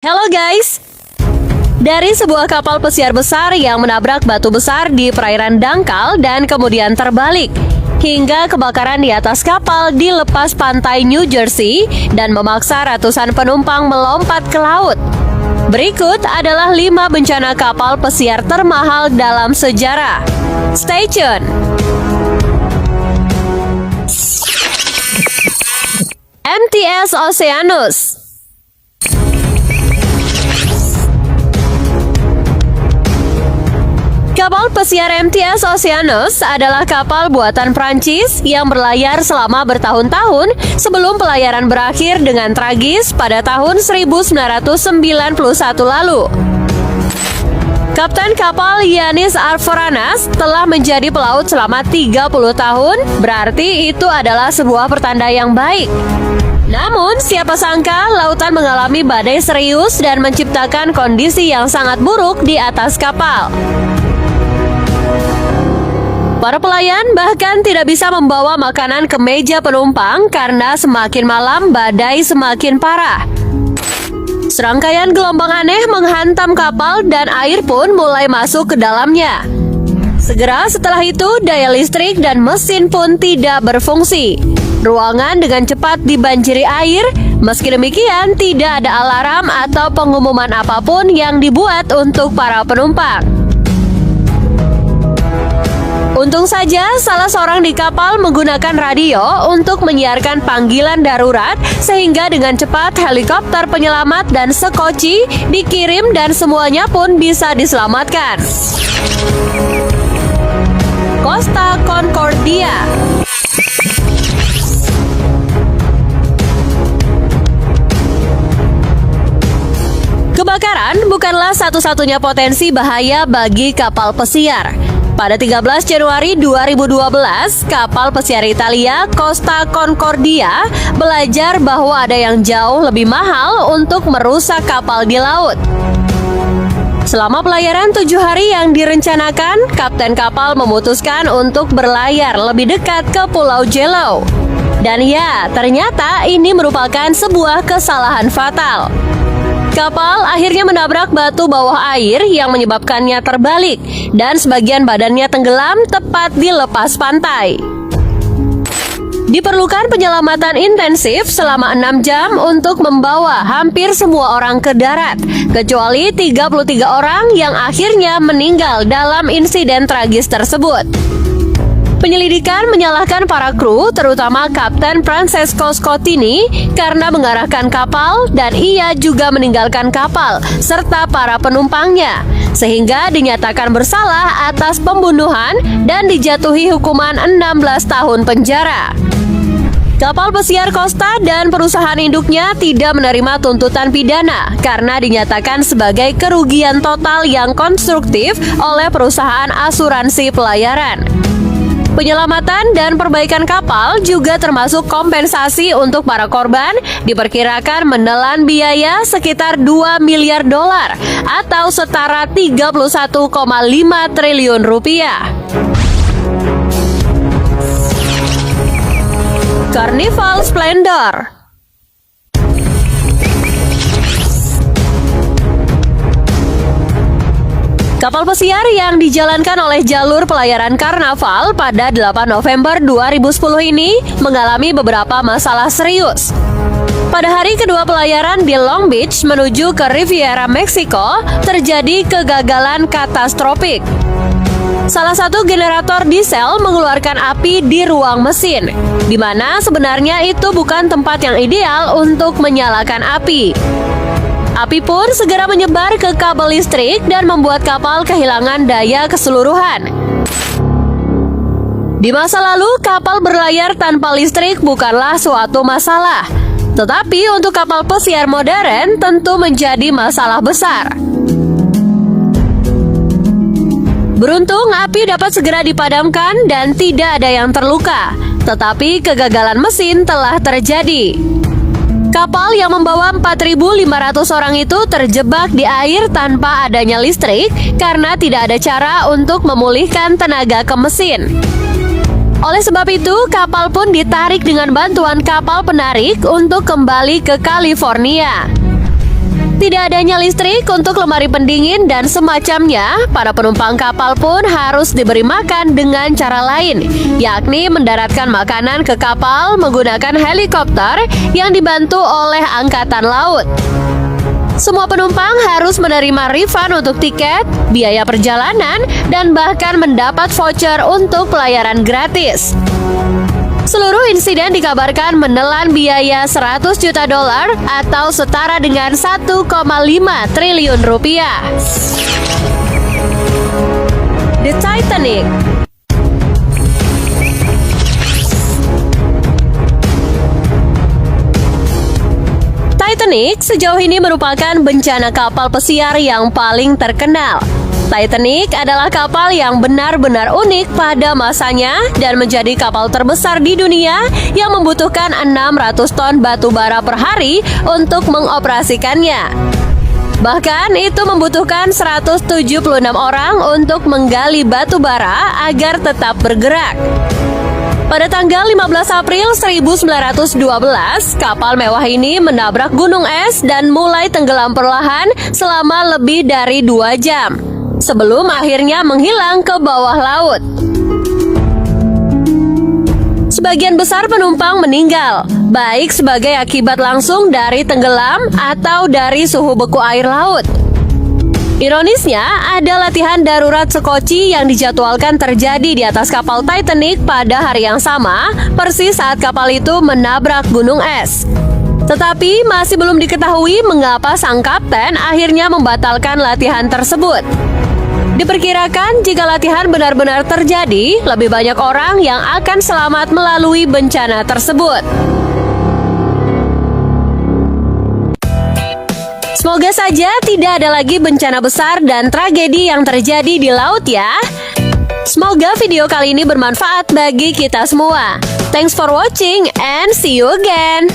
Halo guys! Dari sebuah kapal pesiar besar yang menabrak batu besar di perairan dangkal dan kemudian terbalik, hingga kebakaran di atas kapal di lepas pantai New Jersey dan memaksa ratusan penumpang melompat ke laut. Berikut adalah 5 bencana kapal pesiar termahal dalam sejarah. Stay tune! MTS Oceanus. Kapal pesiar MTS Oceanus adalah kapal buatan Prancis yang berlayar selama bertahun-tahun sebelum pelayaran berakhir dengan tragis pada tahun 1991 lalu. Kapten kapal Yanis Arforanas telah menjadi pelaut selama 30 tahun, berarti itu adalah sebuah pertanda yang baik. Namun, siapa sangka lautan mengalami badai serius dan menciptakan kondisi yang sangat buruk di atas kapal. Para pelayan bahkan tidak bisa membawa makanan ke meja penumpang karena semakin malam badai semakin parah. Serangkaian gelombang aneh menghantam kapal dan air pun mulai masuk ke dalamnya. Segera setelah itu daya listrik dan mesin pun tidak berfungsi. Ruangan dengan cepat dibanjiri air. Meski demikian tidak ada alarm atau pengumuman apapun yang dibuat untuk para penumpang. Untung saja salah seorang di kapal menggunakan radio untuk menyiarkan panggilan darurat sehingga dengan cepat helikopter penyelamat dan sekoci dikirim dan semuanya pun bisa diselamatkan. Costa Concordia. Kebakaran bukanlah satu-satunya potensi bahaya bagi kapal pesiar. Pada 13 Januari 2012, kapal pesiar Italia Costa Concordia belajar bahwa ada yang jauh lebih mahal untuk merusak kapal di laut. Selama pelayaran 7 hari yang direncanakan, kapten kapal memutuskan untuk berlayar lebih dekat ke Pulau Jello. Dan ya, ternyata ini merupakan sebuah kesalahan fatal. Kapal akhirnya menabrak batu bawah air yang menyebabkannya terbalik dan sebagian badannya tenggelam tepat di lepas pantai. Diperlukan penyelamatan intensif selama 6 jam untuk membawa hampir semua orang ke darat, kecuali 33 orang yang akhirnya meninggal dalam insiden tragis tersebut. Penyelidikan menyalahkan para kru, terutama Kapten Francesco Scottini, karena mengarahkan kapal dan ia juga meninggalkan kapal serta para penumpangnya, sehingga dinyatakan bersalah atas pembunuhan dan dijatuhi hukuman 16 tahun penjara. Kapal pesiar Costa dan perusahaan induknya tidak menerima tuntutan pidana karena dinyatakan sebagai kerugian total yang konstruktif oleh perusahaan asuransi pelayaran. Penyelamatan dan perbaikan kapal juga termasuk kompensasi untuk para korban, diperkirakan menelan biaya sekitar 2 miliar dolar atau setara 31,5 triliun rupiah. Carnival Splendor. Kapal pesiar yang dijalankan oleh jalur pelayaran Karnaval pada 8 November 2010 ini mengalami beberapa masalah serius. Pada hari kedua pelayaran di Long Beach menuju ke Riviera Meksiko, terjadi kegagalan katastrofik. Salah satu generator diesel mengeluarkan api di ruang mesin, di mana sebenarnya itu bukan tempat yang ideal untuk menyalakan api. Api pun segera menyebar ke kabel listrik dan membuat kapal kehilangan daya keseluruhan. Di masa lalu, kapal berlayar tanpa listrik bukanlah suatu masalah. Tetapi untuk kapal pesiar modern tentu menjadi masalah besar. Beruntung api dapat segera dipadamkan dan tidak ada yang terluka. Tetapi kegagalan mesin telah terjadi. Kapal yang membawa 4.500 orang itu terjebak di air tanpa adanya listrik karena tidak ada cara untuk memulihkan tenaga ke mesin. Oleh sebab itu, kapal pun ditarik dengan bantuan kapal penarik untuk kembali ke California. Tidak adanya listrik untuk lemari pendingin dan semacamnya, para penumpang kapal pun harus diberi makan dengan cara lain, yakni mendaratkan makanan ke kapal menggunakan helikopter yang dibantu oleh angkatan laut. Semua penumpang harus menerima refund untuk tiket, biaya perjalanan, dan bahkan mendapat voucher untuk pelayaran gratis. Seluruh insiden dikabarkan menelan biaya 100 juta dolar atau setara dengan 1,5 triliun rupiah. The Titanic. Titanic sejauh ini merupakan bencana kapal pesiar yang paling terkenal. Titanic adalah kapal yang benar-benar unik pada masanya dan menjadi kapal terbesar di dunia yang membutuhkan 600 ton batu bara per hari untuk mengoperasikannya. Bahkan itu membutuhkan 176 orang untuk menggali batu bara agar tetap bergerak. Pada tanggal 15 April 1912, kapal mewah ini menabrak gunung es dan mulai tenggelam perlahan selama lebih dari 2 jam, sebelum akhirnya menghilang ke bawah laut. Sebagian besar penumpang meninggal, baik sebagai akibat langsung dari tenggelam atau dari suhu beku air laut. Ironisnya, ada latihan darurat sekoci yang dijadwalkan terjadi di atas kapal Titanic pada hari yang sama, persis saat kapal itu menabrak gunung es. Tetapi masih belum diketahui mengapa sang kapten akhirnya membatalkan latihan tersebut. Diperkirakan jika latihan benar-benar terjadi, lebih banyak orang yang akan selamat melalui bencana tersebut. Semoga saja tidak ada lagi bencana besar dan tragedi yang terjadi di laut ya. Semoga video kali ini bermanfaat bagi kita semua. Thanks for watching and see you again.